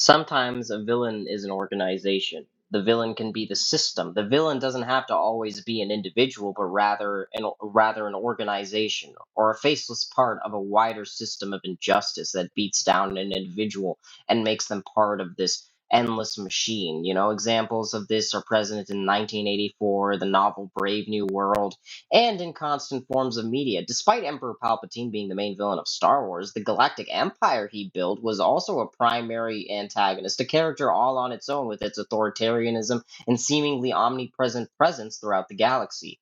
Sometimes a villain is an organization. The villain can be the system. The villain doesn't have to always be an individual, but rather an organization or a faceless part of a wider system of injustice that beats down an individual and makes them part of this endless machine. Examples of this are present in 1984, the novel Brave New World, and in constant forms of media. Despite Emperor Palpatine being the main villain of Star Wars, the Galactic Empire he built was also a primary antagonist, a character all on its own with its authoritarianism and seemingly omnipresent presence throughout the galaxy.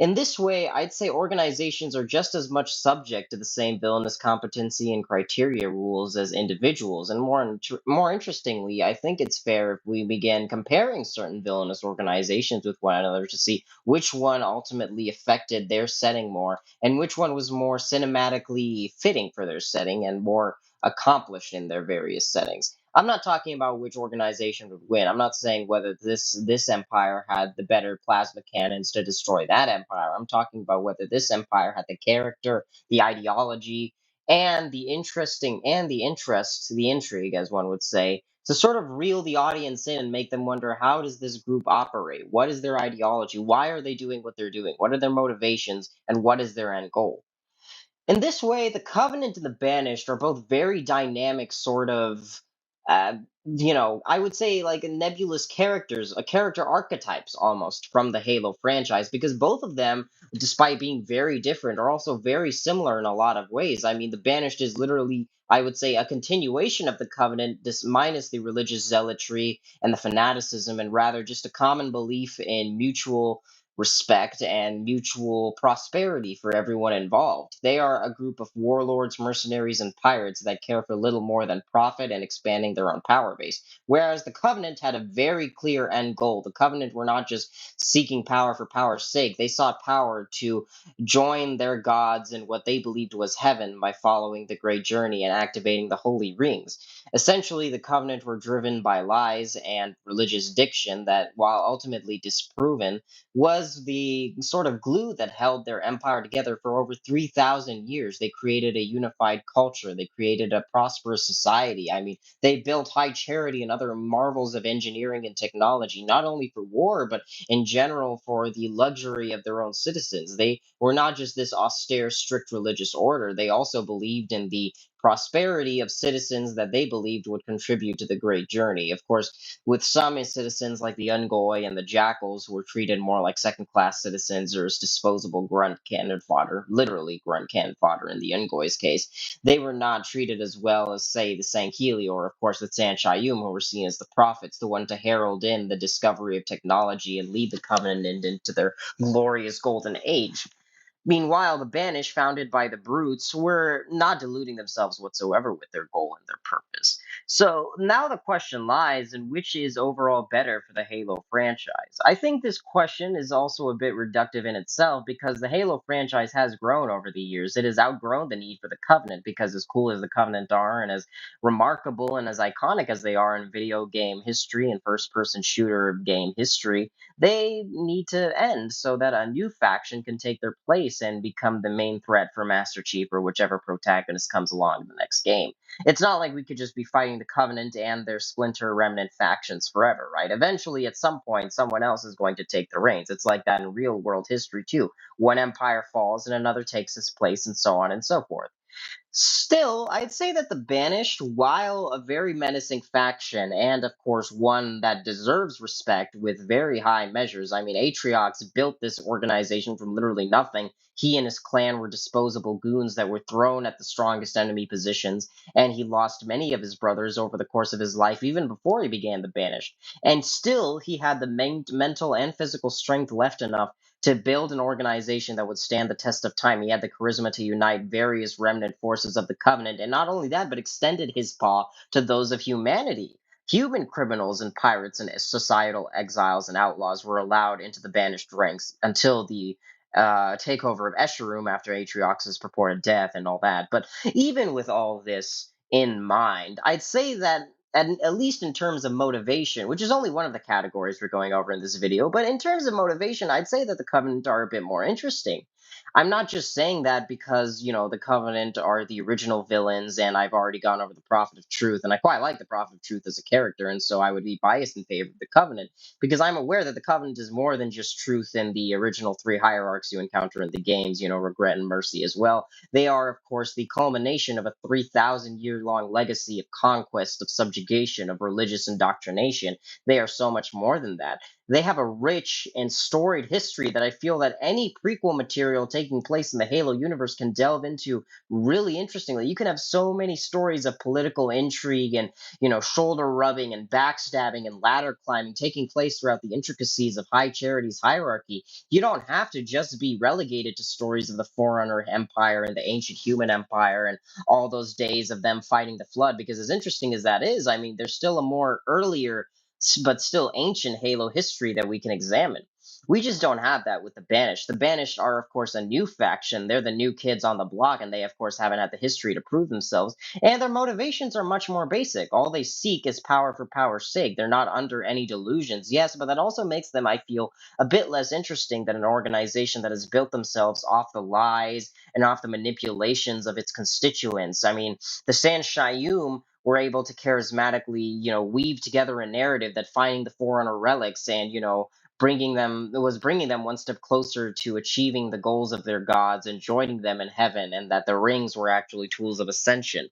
In this way, I'd say organizations are just as much subject to the same villainous competency and criteria rules as individuals. And more interestingly, I think it's fair if we begin comparing certain villainous organizations with one another to see which one ultimately affected their setting more and which one was more cinematically fitting for their setting and more accomplished in their various settings. I'm not talking about which organization would win. I'm not saying whether this empire had the better plasma cannons to destroy that empire. I'm talking about whether this empire had the character, the ideology, and the intrigue, as one would say, to sort of reel the audience in and make them wonder, how does this group operate? What is their ideology? Why are they doing what they're doing? What are their motivations? And what is their end goal? In this way, the Covenant and the Banished are both very dynamic, sort of, uh, I would say like nebulous characters, character archetypes almost from the Halo franchise, because both of them, despite being very different, are also very similar in a lot of ways. I mean, the Banished is literally, I would say, a continuation of the Covenant, this minus the religious zealotry and the fanaticism, and rather just a common belief in mutual respect and mutual prosperity for everyone involved. They are a group of warlords, mercenaries, and pirates that care for little more than profit and expanding their own power base. Whereas the Covenant had a very clear end goal. The Covenant were not just seeking power for power's sake, they sought power to join their gods in what they believed was heaven by following the Great Journey and activating the Holy Rings. Essentially, the Covenant were driven by lies and religious diction that, while ultimately disproven, was the sort of glue that held their empire together for over 3,000 years. They created a unified culture, they created a prosperous society. I mean, they built high charity and other marvels of engineering and technology, not only for war, but in general for the luxury of their own citizens. They were not just this austere, strict religious order, they also believed in the prosperity of citizens that they believed would contribute to the great journey. Of course, with some citizens like the Ungoi and the Jackals who were treated more like second class citizens or as disposable grunt cannon fodder, literally grunt cannon fodder in the Ungoi's case. They were not treated as well as, say, the Sankhili or, of course, the Sanchayum, who were seen as the prophets, the one to herald in the discovery of technology and lead the Covenant into their glorious golden age. Meanwhile, the Banished, founded by the Brutes, were not deluding themselves whatsoever with their goal and their purpose. So now the question lies in which is overall better for the Halo franchise. I think this question is also a bit reductive in itself because the Halo franchise has grown over the years. It has outgrown the need for the Covenant because, as cool as the Covenant are and as remarkable and as iconic as they are in video game history and first person shooter game history, they need to end so that a new faction can take their place and become the main threat for Master Chief or whichever protagonist comes along in the next game. It's not like we could just be fighting the Covenant and their splinter remnant factions forever, right? Eventually, at some point, someone else is going to take the reins. It's like that in real world history, too. One empire falls and another takes its place, and so on and so forth. Still, I'd say that the Banished, while a very menacing faction, and of course one that deserves respect with very high measures. I mean, Atriox built this organization from literally nothing. He and his clan were disposable goons that were thrown at the strongest enemy positions, and he lost many of his brothers over the course of his life, even before he began the Banished. And still, he had the mental and physical strength left enough to build an organization that would stand the test of time. He had the charisma to unite various remnant forces of the Covenant, and not only that, but extended his paw to those of humanity. Human criminals and pirates and societal exiles and outlaws were allowed into the Banished ranks until the takeover of Escharum after Atriox's purported death and all that. But even with all this in mind, I'd say that at least in terms of motivation, which is only one of the categories we're going over in this video, but in terms of motivation, I'd say that the Covenant are a bit more interesting. I'm not just saying that because, the Covenant are the original villains, and I've already gone over the Prophet of Truth, and I quite like the Prophet of Truth as a character, and so I would be biased in favor of the Covenant, because I'm aware that the Covenant is more than just truth in the original three hierarchs you encounter in the games, regret and mercy as well. They are, of course, the culmination of a 3,000-year long legacy of conquest, of subjugation, of religious indoctrination. They are so much more than that. They have a rich and storied history that I feel that any prequel material taking place in the Halo universe can delve into really interestingly. You can have so many stories of political intrigue and, shoulder rubbing and backstabbing and ladder climbing taking place throughout the intricacies of High Charity's hierarchy. You don't have to just be relegated to stories of the Forerunner Empire and the ancient human empire and all those days of them fighting the Flood, because as interesting as that is, I mean, there's still a more earlier but still ancient Halo history that we can examine. We just don't have that with the Banished. The Banished are, of course, a new faction. They're the new kids on the block, and they, of course, haven't had the history to prove themselves. And their motivations are much more basic. All they seek is power for power's sake. They're not under any delusions. Yes, but that also makes them, I feel, a bit less interesting than an organization that has built themselves off the lies and off the manipulations of its constituents. I mean, the San Shayum were able to charismatically, weave together a narrative that finding the Forerunner relics and, bringing them one step closer to achieving the goals of their gods and joining them in heaven, and that the rings were actually tools of ascension.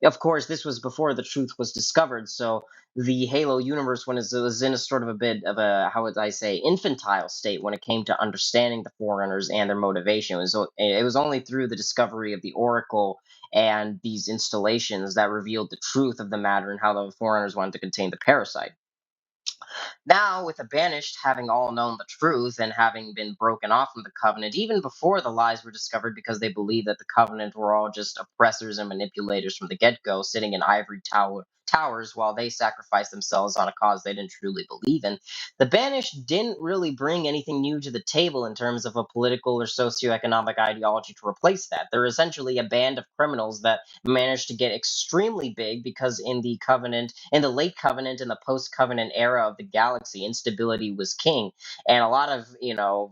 Of course, this was before the truth was discovered, so the Halo universe was in a sort of a bit of a, how would I say, infantile state when it came to understanding the Forerunners and their motivation. It was only through the discovery of the Oracle and these installations that revealed the truth of the matter and how the Forerunners wanted to contain the parasite. Now, with the Banished having all known the truth and having been broken off from the Covenant, even before the lies were discovered, because they believed that the Covenant were all just oppressors and manipulators from the get go, sitting in ivory towers while they sacrificed themselves on a cause they didn't truly believe in, the Banished didn't really bring anything new to the table in terms of a political or socioeconomic ideology to replace that. They're essentially a band of criminals that managed to get extremely big because in the late Covenant and the post Covenant era of the galaxy, instability was king. And a lot of,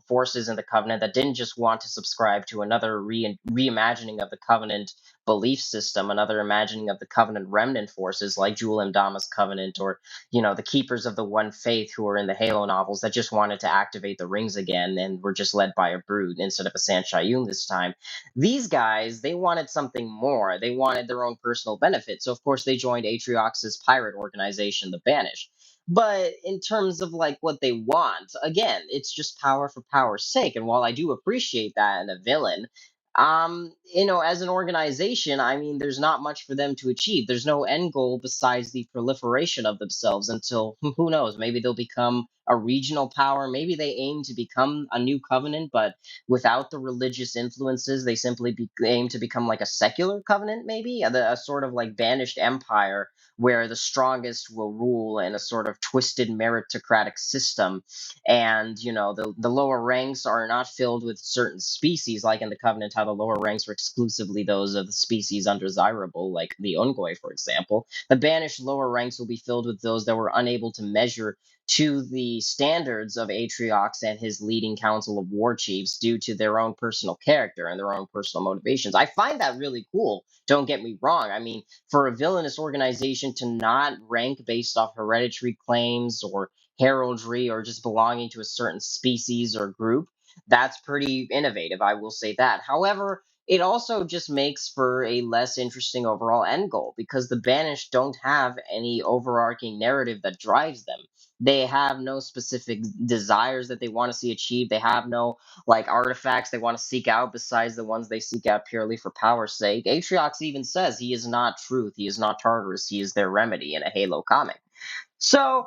forces in the Covenant that didn't just want to subscribe to another reimagining of the Covenant belief system, another imagining of the Covenant remnant forces like Jul Mdama's Covenant, or, the Keepers of the One Faith who are in the Halo novels that just wanted to activate the rings again and were just led by a brood instead of a Sanshayun this time. These guys, they wanted something more. They wanted their own personal benefit. So, of course, they joined Atriox's pirate organization, the Banished. But in terms of like what they want, again, it's just power for power's sake. And while I do appreciate that in a villain, as an organization, I mean, there's not much for them to achieve. There's no end goal besides the proliferation of themselves until who knows, maybe they'll become a regional power. Maybe they aim to become a new covenant, but without the religious influences, they simply aim to become like a secular covenant, maybe a sort of like banished empire where the strongest will rule in a sort of twisted meritocratic system. And the lower ranks are not filled with certain species, like in the Covenant, how the lower ranks were exclusively those of the species undesirable, like the Ungoi, for example. The banished lower ranks will be filled with those that were unable to measure to the standards of Atriox and his leading council of war chiefs due to their own personal character and their own personal motivations. I find that really cool. Don't get me wrong. I mean, for a villainous organization to not rank based off hereditary claims or heraldry or just belonging to a certain species or group, that's pretty innovative. I will say that. However, it also just makes for a less interesting overall end goal because the Banished don't have any overarching narrative that drives them. They have no specific desires that they want to see achieved. They have no like artifacts they want to seek out besides the ones they seek out purely for power's sake. Atriox even says he is not truth, he is not Tartarus, he is their remedy in a Halo comic. So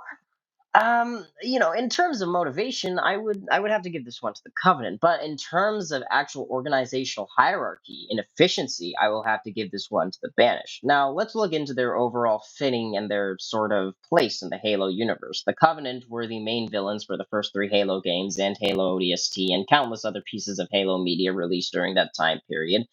in terms of motivation, I would have to give this one to the Covenant. But in terms of actual organizational hierarchy and efficiency, I will have to give this one to the Banished. Now, let's look into their overall fitting and their sort of place in the Halo universe. The Covenant were the main villains for the first three Halo games and Halo ODST and countless other pieces of Halo media released during that time period.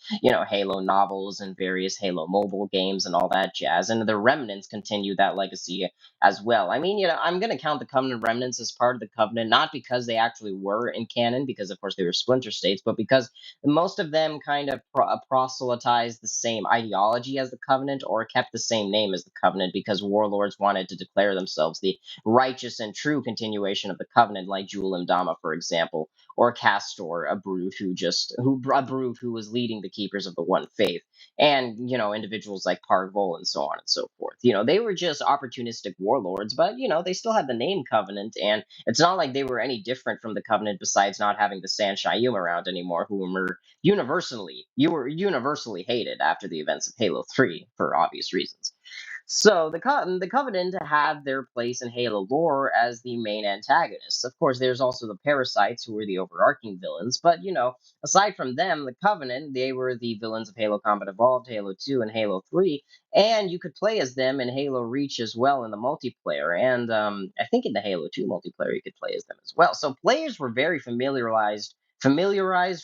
Halo novels and various Halo mobile games and all that jazz. And the remnants continue that legacy as well. I mean, I'm going to count count the Covenant remnants as part of the Covenant, not because they actually were in canon, because of course they were splinter states, but because most of them kind of proselytized the same ideology as the Covenant or kept the same name as the Covenant because warlords wanted to declare themselves the righteous and true continuation of the Covenant, like Jul Imdama, for example, or Castor, a brute who was leading the keepers of the one faith, and individuals like Pargvol and so on and so forth. They were just opportunistic warlords, but they still had the name Covenant, and it's not like they were any different from the Covenant besides not having the San Shayum around anymore, who were universally hated after the events of Halo 3 for obvious reasons. So the Covenant have their place in Halo lore as the main antagonists. Of course, there's also the Parasites, who were the overarching villains. But aside from them, the Covenant, they were the villains of Halo Combat Evolved, Halo 2, and Halo 3. And you could play as them in Halo Reach as well in the multiplayer. And I think in the Halo 2 multiplayer you could play as them as well. So players were very familiarized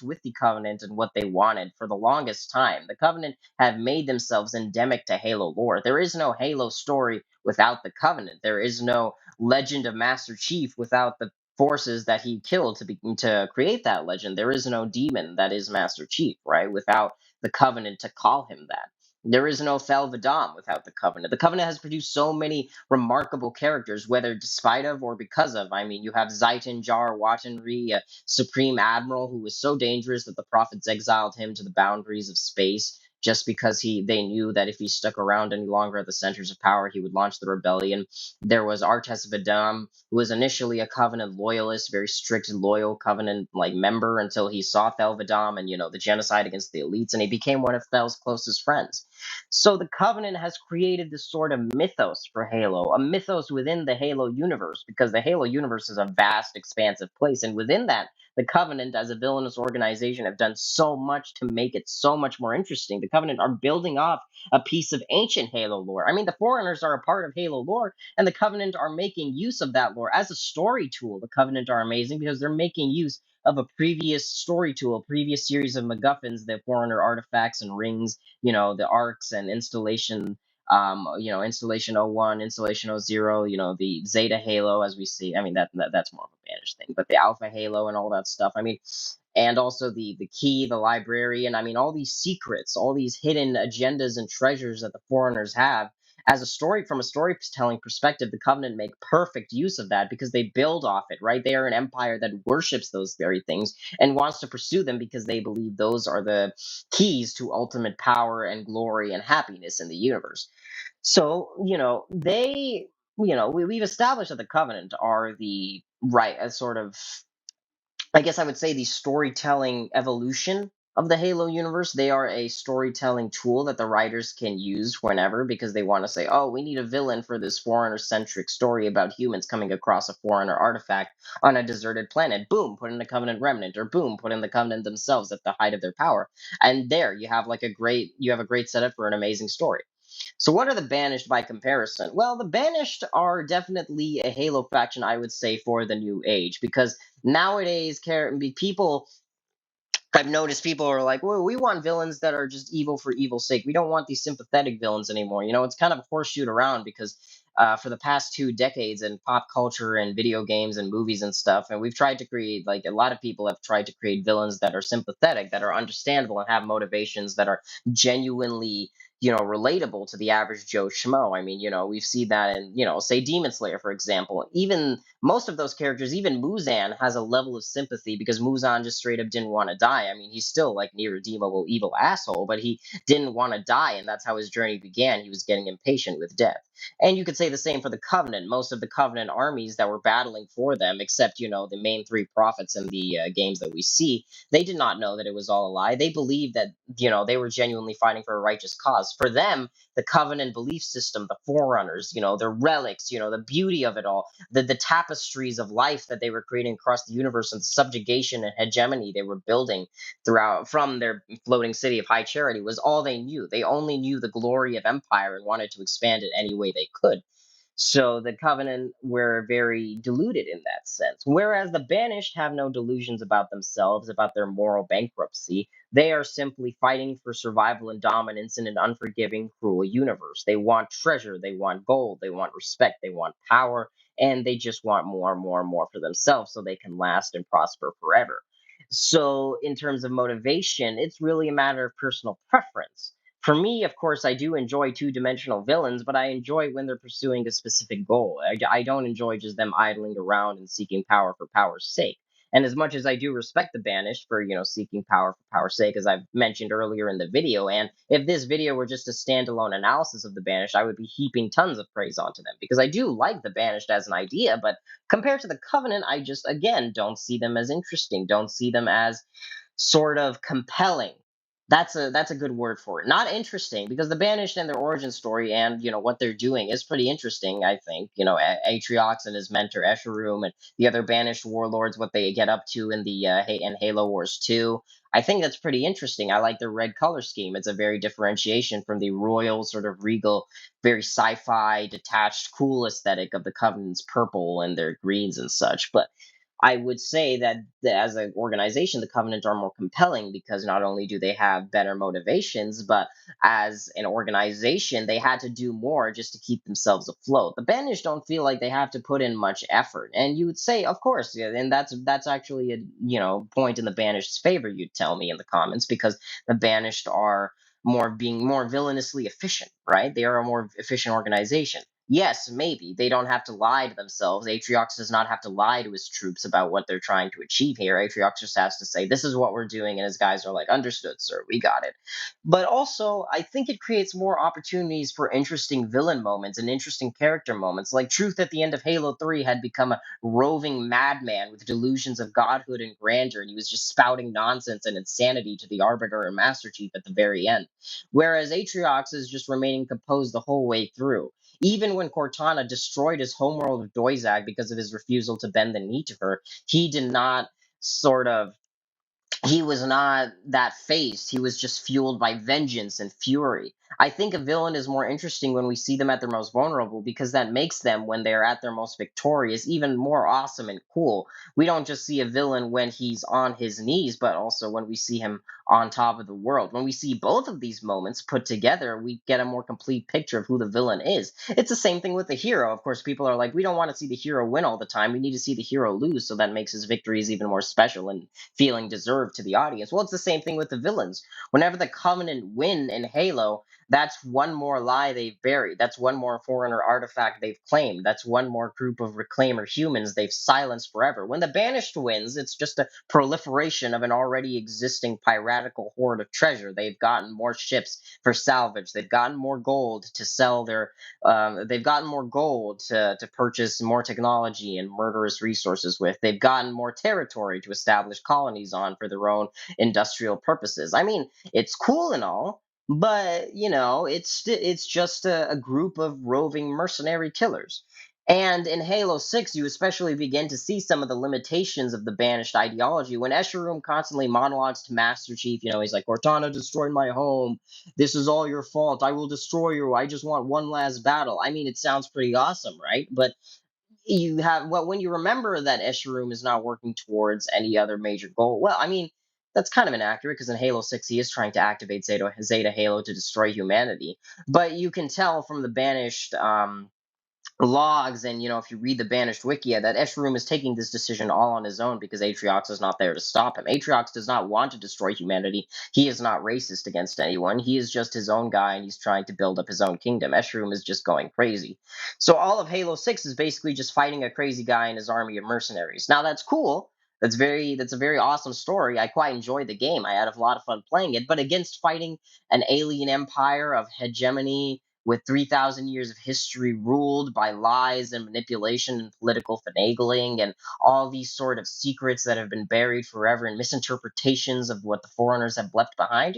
with the Covenant and what they wanted for the longest time. The Covenant have made themselves endemic to Halo lore. There is no Halo story without the Covenant. There is no Legend of Master Chief without the forces that he killed to create that legend. There is no demon that is Master Chief, right? Without the Covenant to call him that. There is no Thel 'Vadam without the Covenant. The Covenant has produced so many remarkable characters, whether despite of or because of. I mean, you have Zaitin Jar Watanri, a Supreme Admiral who was so dangerous that the prophets exiled him to the boundaries of space just because they knew that if he stuck around any longer at the centers of power, he would launch the rebellion. There was Artes Vadam, who was initially a Covenant loyalist, very strict and loyal Covenant like member until he saw Thel 'Vadam and the genocide against the elites, and he became one of Thel's closest friends. So the Covenant has created this sort of mythos for Halo, a mythos within the Halo universe, because the Halo universe is a vast, expansive place, and within that, the Covenant, as a villainous organization, have done so much to make it so much more interesting. The Covenant are building off a piece of ancient Halo lore. I mean, the Foreigners are a part of Halo lore, and the Covenant are making use of that lore as a story tool. The Covenant are amazing because they're making use of a previous story tool, a previous series of MacGuffins, the Foreigner artifacts and rings, the arcs and installation. Installation 01, Installation 00, the Zeta Halo, as we see. I mean, that's more of a Banished thing, but the Alpha Halo and all that stuff. I mean, and also the key, the librarian. I mean, all these secrets, all these hidden agendas and treasures that the Foreigners have. As a story, from a storytelling perspective, the Covenant make perfect use of that because they build off it, right? They are an empire that worships those very things and wants to pursue them because they believe those are the keys to ultimate power and glory and happiness in the universe. So, we've established that the Covenant are the right, a sort of, I guess I would say, the storytelling evolution of the Halo universe. They are a storytelling tool that the writers can use whenever because they want to say, oh, we need a villain for this foreigner centric story about humans coming across a foreigner artifact on a deserted planet. Boom, put in the Covenant remnant, or boom, put in the Covenant themselves at the height of their power. And there you have a great setup for an amazing story. So, what are the Banished by comparison? Well, the Banished are definitely a Halo faction, I would say, for the new age, because nowadays, people I've noticed people are like, well, we want villains that are just evil for evil's sake. We don't want these sympathetic villains anymore. It's kind of horseshoed around because for the past 2 decades in pop culture and video games and movies and stuff, and we've tried to create, like, a lot of people have tried to create villains that are sympathetic, that are understandable, and have motivations that are genuinely, relatable to the average Joe Schmo. I mean, we've seen that in, say Demon Slayer, for example. Even most of those characters, even Muzan has a level of sympathy because Muzan just straight up didn't want to die. I mean, he's still like near redeemable evil asshole, but he didn't want to die, and that's how his journey began. He was getting impatient with death. And you could say the same for the Covenant. Most of the Covenant armies that were battling for them, except, the main three prophets in the games that we see, they did not know that it was all a lie. They believed that, they were genuinely fighting for a righteous cause. For them, the Covenant belief system, the Forerunners, their relics, the beauty of it all, the tapestries of life that they were creating across the universe, and the subjugation and hegemony they were building throughout from their floating city of high charity was all they knew. They only knew the glory of empire and wanted to expand it any way they could. So the Covenant were very deluded in that sense. Whereas the Banished have no delusions about themselves, about their moral bankruptcy. They are simply fighting for survival and dominance in an unforgiving, cruel universe. They want treasure, they want gold, they want respect, they want power, and they just want more and more and more for themselves so they can last and prosper forever. So, in terms of motivation, it's really a matter of personal preference. For me, of course, I do enjoy two-dimensional villains, but I enjoy when they're pursuing a specific goal. I don't enjoy just them idling around and seeking power for power's sake. And as much as I do respect the Banished for, seeking power for power's sake, as I've mentioned earlier in the video, and if this video were just a standalone analysis of the Banished, I would be heaping tons of praise onto them because I do like the Banished as an idea, but compared to the Covenant, I just, again, don't see them as interesting, don't see them as sort of compelling. That's a good word for it. Not interesting because the Banished and their origin story and what they're doing is pretty interesting. I think Atriox and his mentor Escharum and the other Banished warlords, what they get up to in the in Halo Wars 2. I think that's pretty interesting. I like their red color scheme. It's a very differentiation from the royal, sort of regal, very sci-fi, detached, cool aesthetic of the Covenant's purple and their greens and such. But I would say that as an organization, the Covenant are more compelling because not only do they have better motivations, but as an organization, they had to do more just to keep themselves afloat. The Banished don't feel like they have to put in much effort, and you would say, of course, yeah, and that's actually a point in the Banished's favor. You'd tell me in the comments because the Banished are being more villainously efficient, right? They are a more efficient organization. Yes, maybe. They don't have to lie to themselves. Atriox does not have to lie to his troops about what they're trying to achieve here. Atriox just has to say, this is what we're doing, and his guys are like, understood, sir, we got it. But also, I think it creates more opportunities for interesting villain moments and interesting character moments. Like Truth at the end of Halo 3 had become a roving madman with delusions of godhood and grandeur, and he was just spouting nonsense and insanity to the Arbiter and Master Chief at the very end. Whereas Atriox is just remaining composed the whole way through. Even when Cortana destroyed his homeworld of Doizag because of his refusal to bend the knee to her, he did not sort of he was not that faced. He was just fueled by vengeance and fury. I think a villain is more interesting when we see them at their most vulnerable because that makes them, when they're at their most victorious, even more awesome and cool. We don't just see a villain when he's on his knees, but also when we see him on top of the world. When we see both of these moments put together, we get a more complete picture of who the villain is. It's the same thing with the hero. Of course, people are like, we don't want to see the hero win all the time. We need to see the hero lose, so that makes his victories even more special and feeling deserved to the audience. Well, it's the same thing with the villains. Whenever the Covenant win in Halo, that's one more lie they've buried. That's one more Forerunner artifact they've claimed. That's one more group of Reclaimer humans they've silenced forever. When the Banished wins, it's just a proliferation of an already existing piratical hoard of treasure. They've gotten more ships for salvage. They've gotten more gold to sell their. They've gotten more gold to purchase more technology and murderous resources with. They've gotten more territory to establish colonies on for their own industrial purposes. I mean, it's cool and all, but it's just a group of roving mercenary killers. And in Halo 6, you especially begin to see some of the limitations of the Banished ideology. When Escharum constantly monologues to Master Chief, he's like, Cortana destroyed my home. This is all your fault. I will destroy you. I just want one last battle. I mean, it sounds pretty awesome, right? But when you remember that Escharum is not working towards any other major goal, well, I mean, that's kind of inaccurate because in Halo 6 he is trying to activate Zeta Halo to destroy humanity. But you can tell from the Banished logs and if you read the Banished wikia that Escharum is taking this decision all on his own because Atriox is not there to stop him. Atriox does not want to destroy humanity. He is not racist against anyone. He is just his own guy and he's trying to build up his own kingdom. Escharum is just going crazy. So all of Halo 6 is basically just fighting a crazy guy and his army of mercenaries. Now that's cool. That's a very awesome story. I quite enjoyed the game. I had a lot of fun playing it, but against fighting an alien empire of hegemony with 3,000 years of history ruled by lies and manipulation and political finagling and all these sort of secrets that have been buried forever and misinterpretations of what the foreigners have left behind,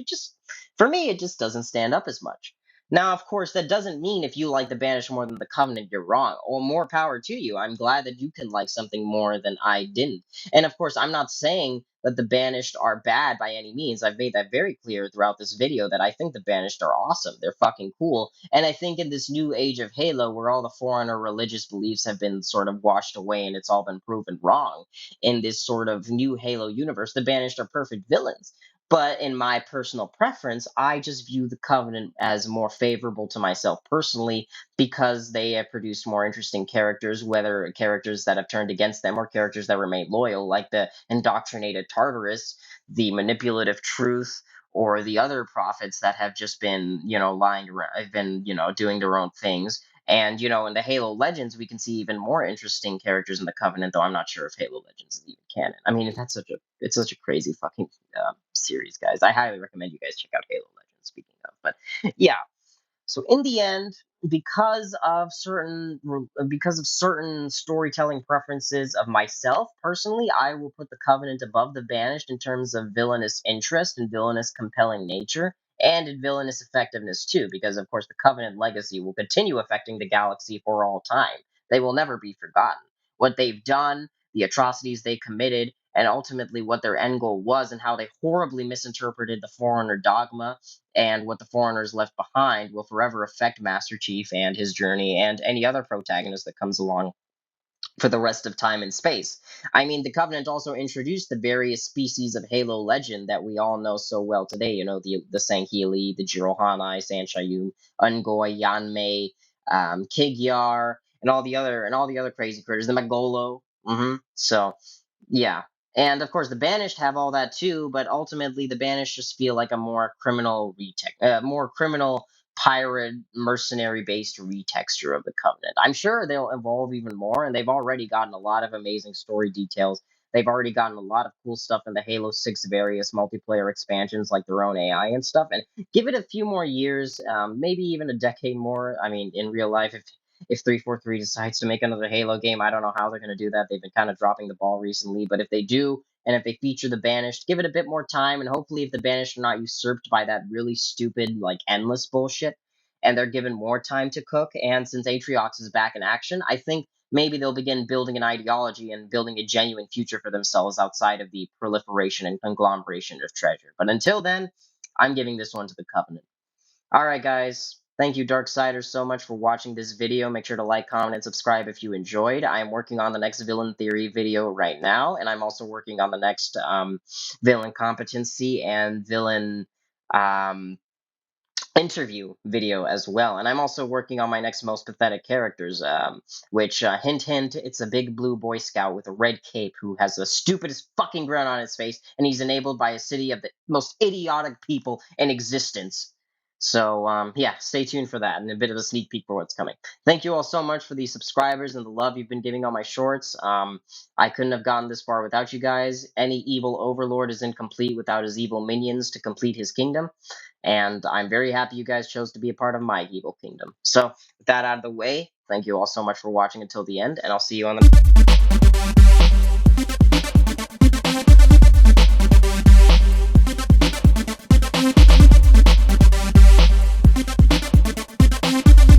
for me, it just doesn't stand up as much. Now, of course, that doesn't mean if you like the Banished more than the Covenant, you're wrong. Or more power to you. I'm glad that you can like something more than I didn't. And of course, I'm not saying that the Banished are bad by any means. I've made that very clear throughout this video that I think the Banished are awesome. They're fucking cool. And I think in this new age of Halo, where all the Forerunner religious beliefs have been sort of washed away and it's all been proven wrong, in this sort of new Halo universe, the Banished are perfect villains. But in my personal preference, I just view the Covenant as more favorable to myself personally because they have produced more interesting characters, whether characters that have turned against them or characters that remain loyal, like the indoctrinated Tartarus, the manipulative Truth, or the other prophets that have just been, lying around, have been, doing their own things. And in the Halo Legends, we can see even more interesting characters in the Covenant. Though I'm not sure if Halo Legends is even canon. I mean, it's such a crazy fucking series, guys. I highly recommend you guys check out Halo Legends. Speaking of, but yeah, so in the end, because of certain storytelling preferences of myself personally, I will put the Covenant above the Banished in terms of villainous interest and villainous compelling nature, and in villainous effectiveness too, because of course the Covenant legacy will continue affecting the galaxy for all time. They will never be forgotten. What they've done, the atrocities they committed, and ultimately what their end goal was, and how they horribly misinterpreted the Forerunner dogma and what the foreigners left behind will forever affect Master Chief and his journey and any other protagonist that comes along for the rest of time and space. I mean, the Covenant also introduced the various species of Halo legend that we all know so well today. The Sangheili, the Jirohani, Sanshayum, Ungoy, Yanmei, Kigyar, and all the other crazy critters, the Magolo. So yeah. And of course, the Banished have all that too, but ultimately, the Banished just feel like a more criminal pirate mercenary based retexture of the Covenant. I'm sure they'll evolve even more, and they've already gotten a lot of amazing story details. They've already gotten a lot of cool stuff in the Halo 6 various multiplayer expansions, like their own AI and stuff. And give it a few more years, maybe even a decade more. I mean, in real life, if 343 decides to make another Halo game, I don't know how they're going to do that. They've been kind of dropping the ball recently, but if they do, and if they feature the Banished, give it a bit more time, and hopefully, if the Banished are not usurped by that really stupid, like endless bullshit, and they're given more time to cook, and since Atriox is back in action, I think maybe they'll begin building an ideology and building a genuine future for themselves outside of the proliferation and conglomeration of treasure. But until then, I'm giving this one to the Covenant. All right, guys. Thank you, Darksiders, so much for watching this video. Make sure to like, comment, and subscribe if you enjoyed. I am working on the next villain theory video right now, and I'm also working on the next villain competency and villain um, interview video as well. And I'm also working on my next most pathetic characters, which, hint, hint, it's a big blue Boy Scout with a red cape who has the stupidest fucking grin on his face, and he's enabled by a city of the most idiotic people in existence. So, yeah, stay tuned for that and a bit of a sneak peek for what's coming. Thank you all so much for the subscribers and the love you've been giving on my shorts. I couldn't have gotten this far without you guys. Any evil overlord is incomplete without his evil minions to complete his kingdom. And I'm very happy you guys chose to be a part of my evil kingdom. So, with that out of the way, thank you all so much for watching until the end, and I'll see you on the